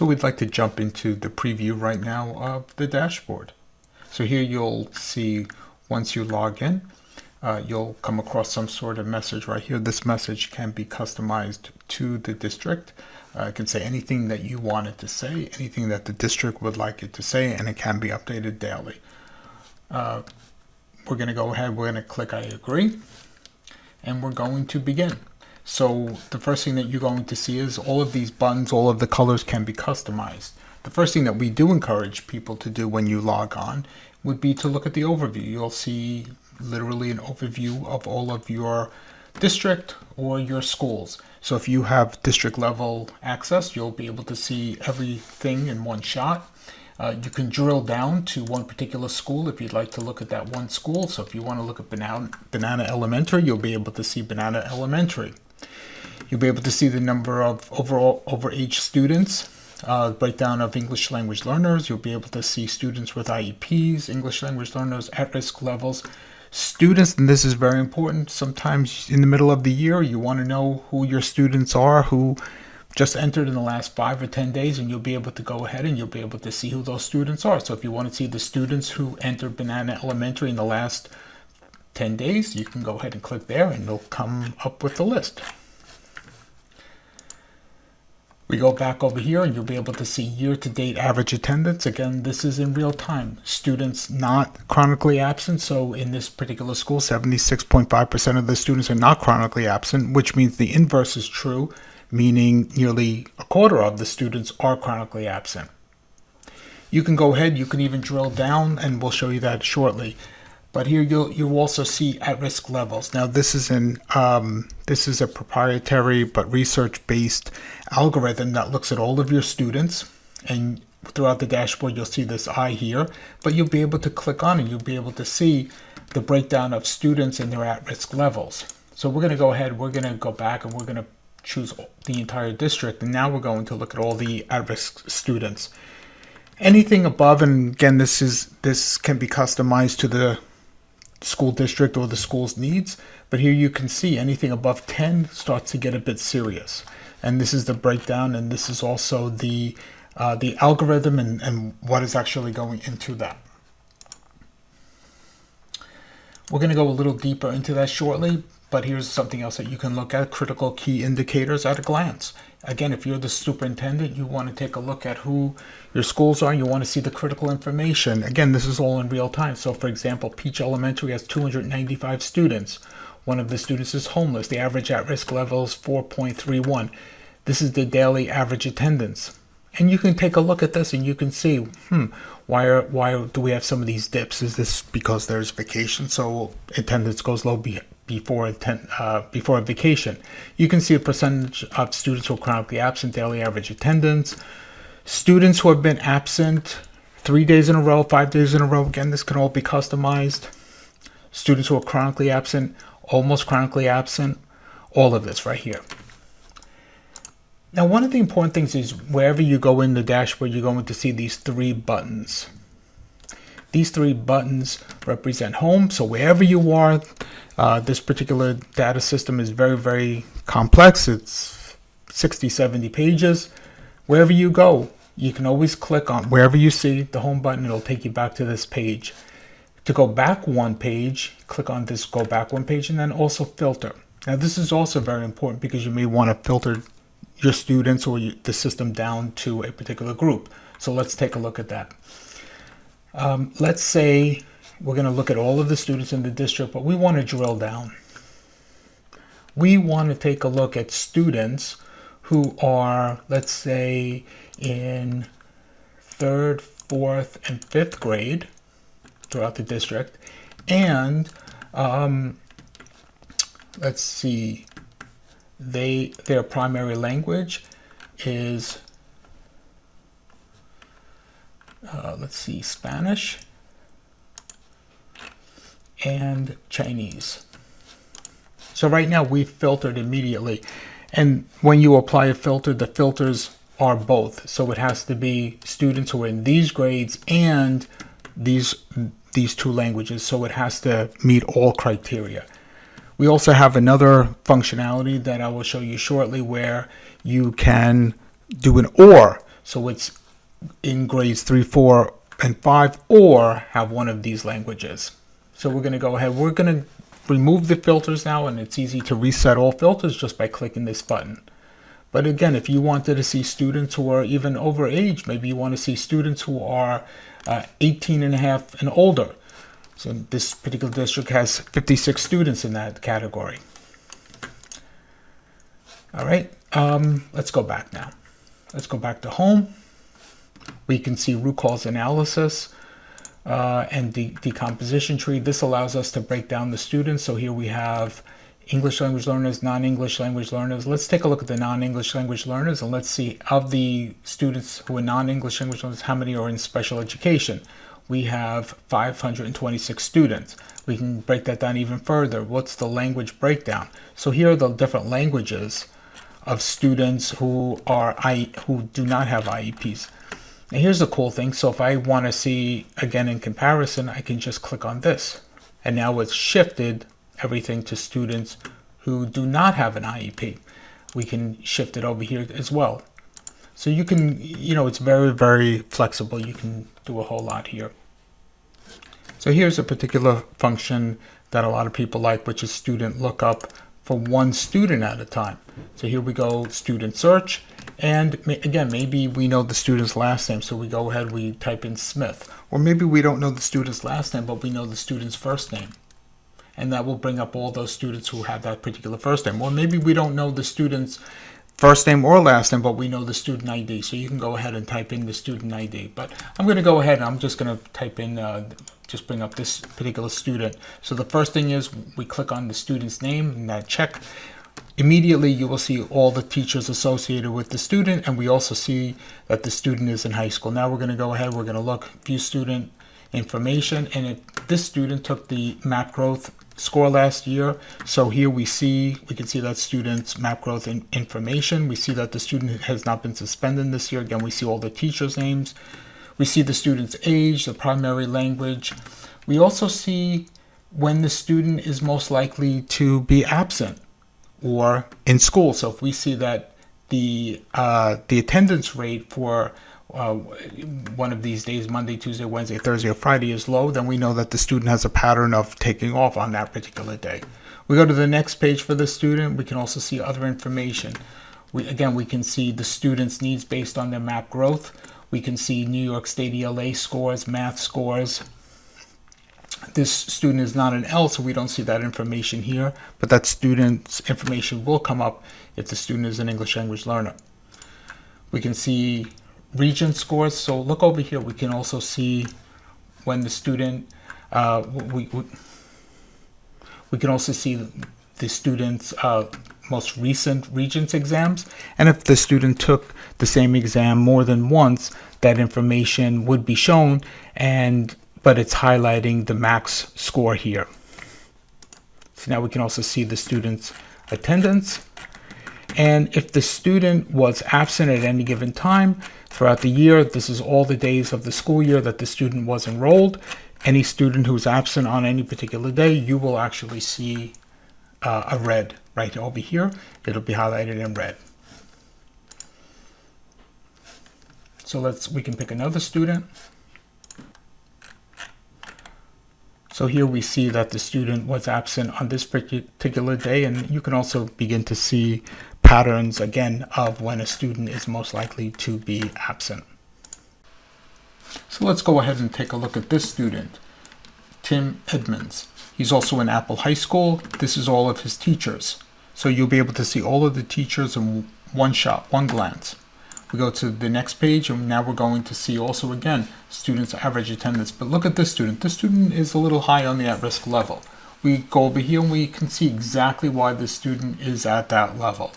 So we'd like to jump into the preview right now of the dashboard. So here you'll see once you log in, you'll come across some sort of message right here. This message can be customized to the district. It can say anything that you want it to say, anything that the district would like it to say, and it can be updated daily. We're going to go ahead, we're going to click I agree, and we're going to begin. So the first thing that you're going to see is all of these buttons, all of the colors can be customized. The first thing that we do encourage people to do when you log on would be to look at the overview. You'll see literally an overview of all of your district or your schools. So if you have district level access, you'll be able to see everything in one shot. You can drill down to one particular school if you'd like to look at that one school. So if you want to look at Banana Elementary, you'll be able to see Banana Elementary. You'll be able to see the number of overage students, breakdown of English language learners. You'll be able to see students with IEPs, English language learners, at-risk levels. Students, and this is very important, sometimes in the middle of the year, you want to know who your students are, who just entered in the last 5 or 10 days, and you'll be able to go ahead and you'll be able to see who those students are. So if you want to see the students who entered Banana Elementary in the last 10 days, you can go ahead and click there and it'll come up with the list. We go back over here and you'll be able to see year-to-date average attendance. Again, this is in real time. Students not chronically absent. So in this particular school, 76.5% of the students are not chronically absent, which means the inverse is true, meaning nearly a quarter of the students are chronically absent. You can go ahead, you can even drill down, and we'll show you that shortly. But here you'll also see at-risk levels. Now this is a proprietary but research-based algorithm that looks at all of your students, and throughout the dashboard you'll see this eye here, but you'll be able to click on it, you'll be able to see the breakdown of students and their at-risk levels. So we're going to go ahead, we're going to go back and we're going to choose the entire district, and now we're going to look at all the at-risk students. Anything above, and again this can be customized to the school district or the school's needs, but here you can see anything above 10 starts to get a bit serious, and this is the breakdown, and this is also the algorithm and what is actually going into that. We're going to go a little deeper into that shortly, but here's something else that you can look at: critical key indicators at a glance. Again, if you're the superintendent, you want to take a look at who your schools are. You want to see the critical information. Again, this is all in real time. So for example, Peach Elementary has 295 students. One of the students is homeless. The average at-risk level is 4.31. This is the daily average attendance. And you can take a look at this and you can see, why do we have some of these dips? Is this because there's vacation, so attendance goes low before a vacation? You can see a percentage of students who are chronically absent, daily average attendance. Students who have been absent 3 days in a row, 5 days in a row. Again, this can all be customized. Students who are chronically absent, almost chronically absent, all of this right here. Now, one of the important things is wherever you go in the dashboard, you're going to see these 3 buttons. These 3 buttons represent home. So wherever you are, this particular data system is very, very complex. It's 60, 70 pages. Wherever you go, you can always click on wherever you see the home button. It'll take you back to this page. To go back one page, click on this go back one page, and then also filter. Now, this is also very important because you may want to filter your students or the system down to a particular group. So let's take a look at that. Let's say we're going to look at all of the students in the district, but we want to drill down. We want to take a look at students who are, let's say, in 3rd, 4th, and 5th grade throughout the district. And let's see, their primary language is, Spanish and Chinese. So right now we've filtered immediately. And when you apply a filter, the filters are both. So it has to be students who are in these grades and these 2 languages. So it has to meet all criteria. We also have another functionality that I will show you shortly where you can do an OR. So it's in grades 3, 4, and 5, or have one of these languages. So we're going to go ahead. We're going to remove the filters now, and it's easy to reset all filters just by clicking this button. But again, if you wanted to see students who are even over age, maybe you want to see students who are 18 and a half and older. So this particular district has 56 students in that category. All right, let's go back now. Let's go back to home. We can see root cause analysis and decomposition tree. This allows us to break down the students. So here we have English language learners, non-English language learners. Let's take a look at the non-English language learners, and let's see, of the students who are non-English language learners, how many are in special education. We have 526 students. We can break that down even further. What's the language breakdown? So here are the different languages of students who do not have IEPs. And here's the cool thing. So if I want to see, again, in comparison, I can just click on this. And now it's shifted everything to students who do not have an IEP. We can shift it over here as well. So you can, it's very, very flexible. You can do a whole lot here. So here's a particular function that a lot of people like, which is student lookup for one student at a time. So here we go, student search. And again, maybe we know the student's last name. So we go ahead, we type in Smith. Or maybe we don't know the student's last name, but we know the student's first name. And that will bring up all those students who have that particular first name. Or maybe we don't know the student's first name or last name, but we know the student ID. So you can go ahead and type in the student ID. But I'm going to go ahead and I'm just going to type in, just bring up this particular student. So the first thing is we click on the student's name and that check. Immediately you will see all the teachers associated with the student, and we also see that the student is in high school. Now we're going to go ahead, we're going to look, view student information, and this student took the MAP growth score last year. So here we can see that student's MAP growth information. We see that the student has not been suspended this year. Again, we see all the teachers' names. We see the student's age, the primary language. We also see when the student is most likely to be absent or in school. So if we see that the attendance rate for one of these days, Monday, Tuesday, Wednesday, Thursday, or Friday, is low, then we know that the student has a pattern of taking off on that particular day. We go to the next page for the student. We can also see other information. We can see the student's needs based on their MAP growth. We can see New York State ELA scores, math scores. This student is not an L, so we don't see that information here, but that student's information will come up if the student is an English language learner. We can see region scores. So look over here. We can also see when the student, we can also see the student's most recent Regents exams. And if the student took the same exam more than once, that information would be shown, but it's highlighting the max score here. So now we can also see the student's attendance. And if the student was absent at any given time throughout the year, this is all the days of the school year that the student was enrolled. Any student who's absent on any particular day, you will actually see a red right over here. It'll be highlighted in red. So we can pick another student. So here we see that the student was absent on this particular day, and you can also begin to see patterns again of when a student is most likely to be absent. So let's go ahead and take a look at this student, Tim Edmonds. He's also in Apple High School. This is all of his teachers. So you'll be able to see all of the teachers in one shot, one glance. We go to the next page, and now we're going to see also again students' average attendance. But look at this student. This student is a little high on the at-risk level. We go over here and we can see exactly why the student is at that level.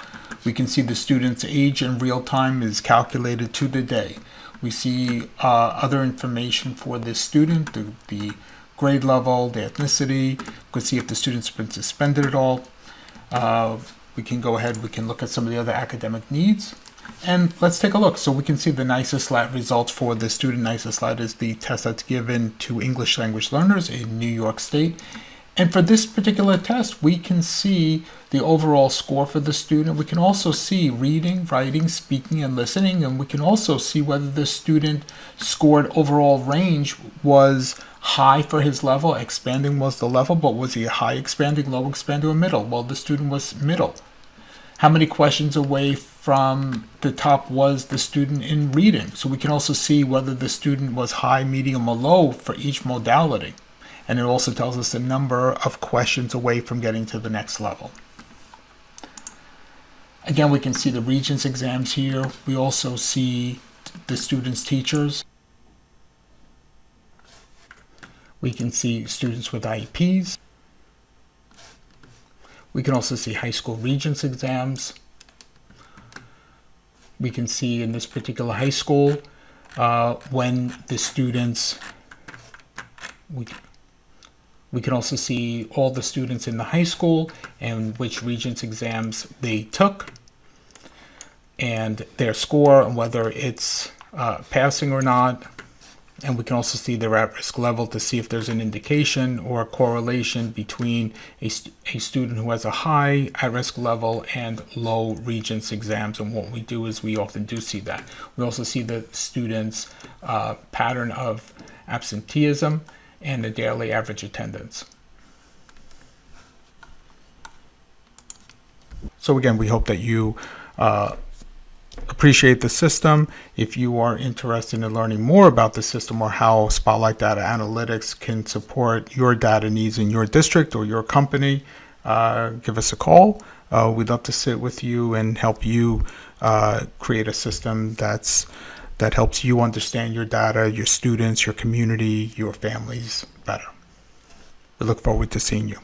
We can see the student's age in real time is calculated to the day. We see other information for this student, the grade level, the ethnicity. We can see if the student's been suspended at all. We can go ahead, we can look at some of the other academic needs. And let's take a look. So we can see the NYSA results for the student. NYSA is the test that's given to English language learners in New York State. And for this particular test, we can see the overall score for the student. We can also see reading, writing, speaking, and listening. And we can also see whether the student scored overall range was high for his level. Expanding was the level, but was he high expanding, low expanding, or middle? Well, the student was middle. How many questions away from the top was the student in reading? So we can also see whether the student was high, medium, or low for each modality. And it also tells us the number of questions away from getting to the next level. Again, we can see the Regents exams here. We also see the students' teachers. We can see students with IEPs. We can also see high school Regents exams. We can see in this particular high school when the students, we can also see all the students in the high school and which Regents exams they took and their score and whether it's passing or not. And we can also see their at-risk level to see if there's an indication or a correlation between a student who has a high at-risk level and low Regents exams. And what we do is we often do see that. We also see the students' pattern of absenteeism and the daily average attendance. So again, we hope that you appreciate the system. If you are interested in learning more about the system or how Spotlight Data Analytics can support your data needs in your district or your company, give us a call. We'd love to sit with you and help you create a system that helps you understand your data, your students, your community, your families better. We look forward to seeing you.